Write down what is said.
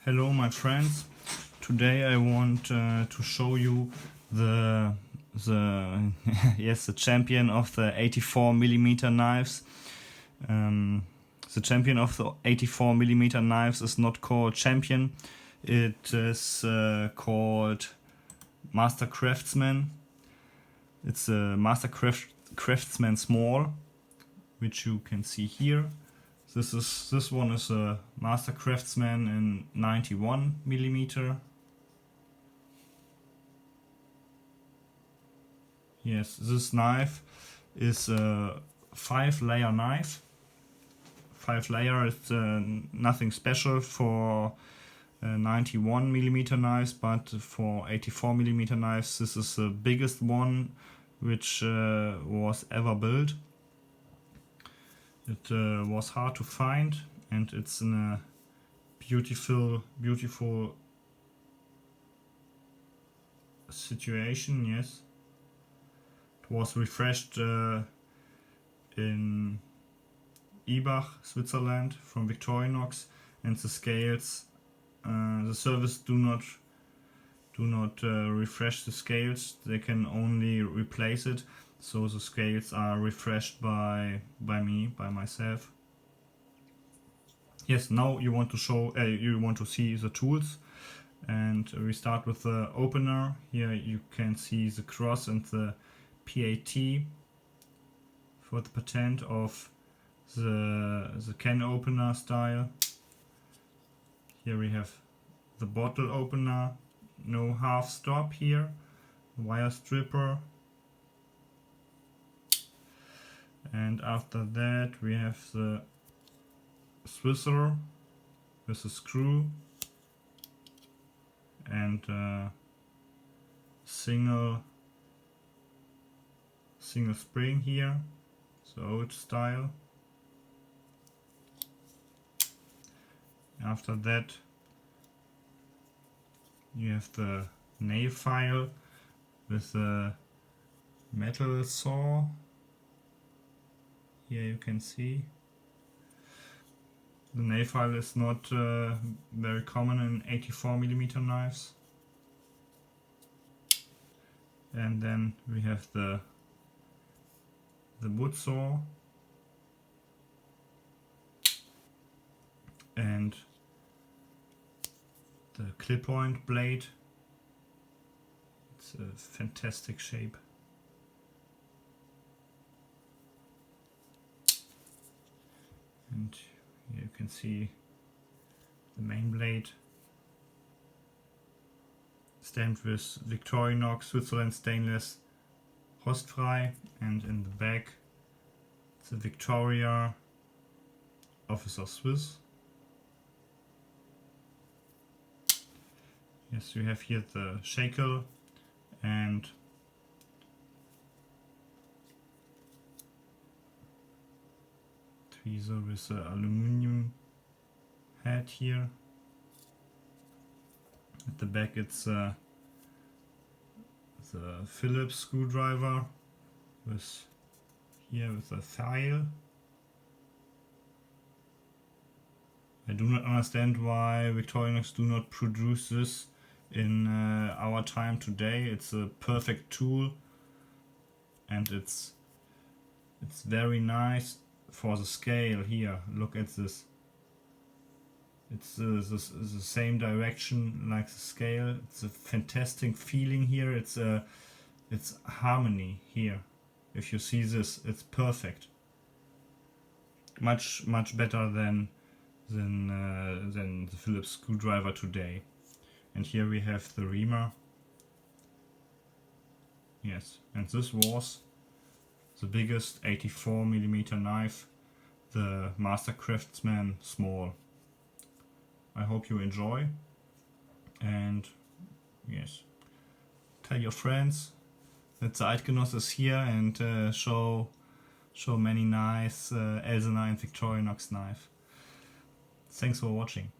Hello my friends, today I want to show you the yes, the champion of the 84mm knives. The champion of the 84mm knives is not called champion, it is called Master Craftsman. It's a Master Craftsman small, which you can see here. This one is a Master Craftsman in 91mm. Yes, this knife is a 5-layer knife. 5-layer is nothing special for 91mm knives, but for 84mm knives this is the biggest one which was ever built. It was hard to find, and it's in a beautiful situation. Yes, it was refreshed in Ibach, Switzerland, from Victorinox, and the scales, the service do not refresh the scales. They can only replace it. So the scales are refreshed by myself. Yes, now you want to see the tools, and we start with the opener. Here you can see the cross and the PAT for the patent of the can opener style. Here we have the bottle opener, no half stop here, wire stripper. And after that we have the Swisser with a screw and single spring here, the old style. After that you have the nail file with a metal saw. Here you can see the nail file is not very common in 84mm knives. And then we have the wood saw and the clip point blade. It's a fantastic shape. And here you can see the main blade stamped with Victorinox Switzerland stainless rostfrei, and in the back the Victoria Officer Swiss. Yes, you have here the shackle and tweezer with the aluminium head here. At the back it's the Phillips screwdriver with a file. I do not understand why Victorinox do not produce this in our time today. It's a perfect tool and it's very nice for the scale. Here, look at this. It's the same direction like the scale. It's a fantastic feeling here. It's harmony here. If you see this, it's perfect. Much better than the Phillips screwdriver today. And here we have the reamer. Yes, and this was the biggest 84mm knife, the Master Craftsman small. I hope you enjoy, and yes, tell your friends that the Eidgenoss is here, and show many nice Elsener and Victorinox knife. Thanks for watching.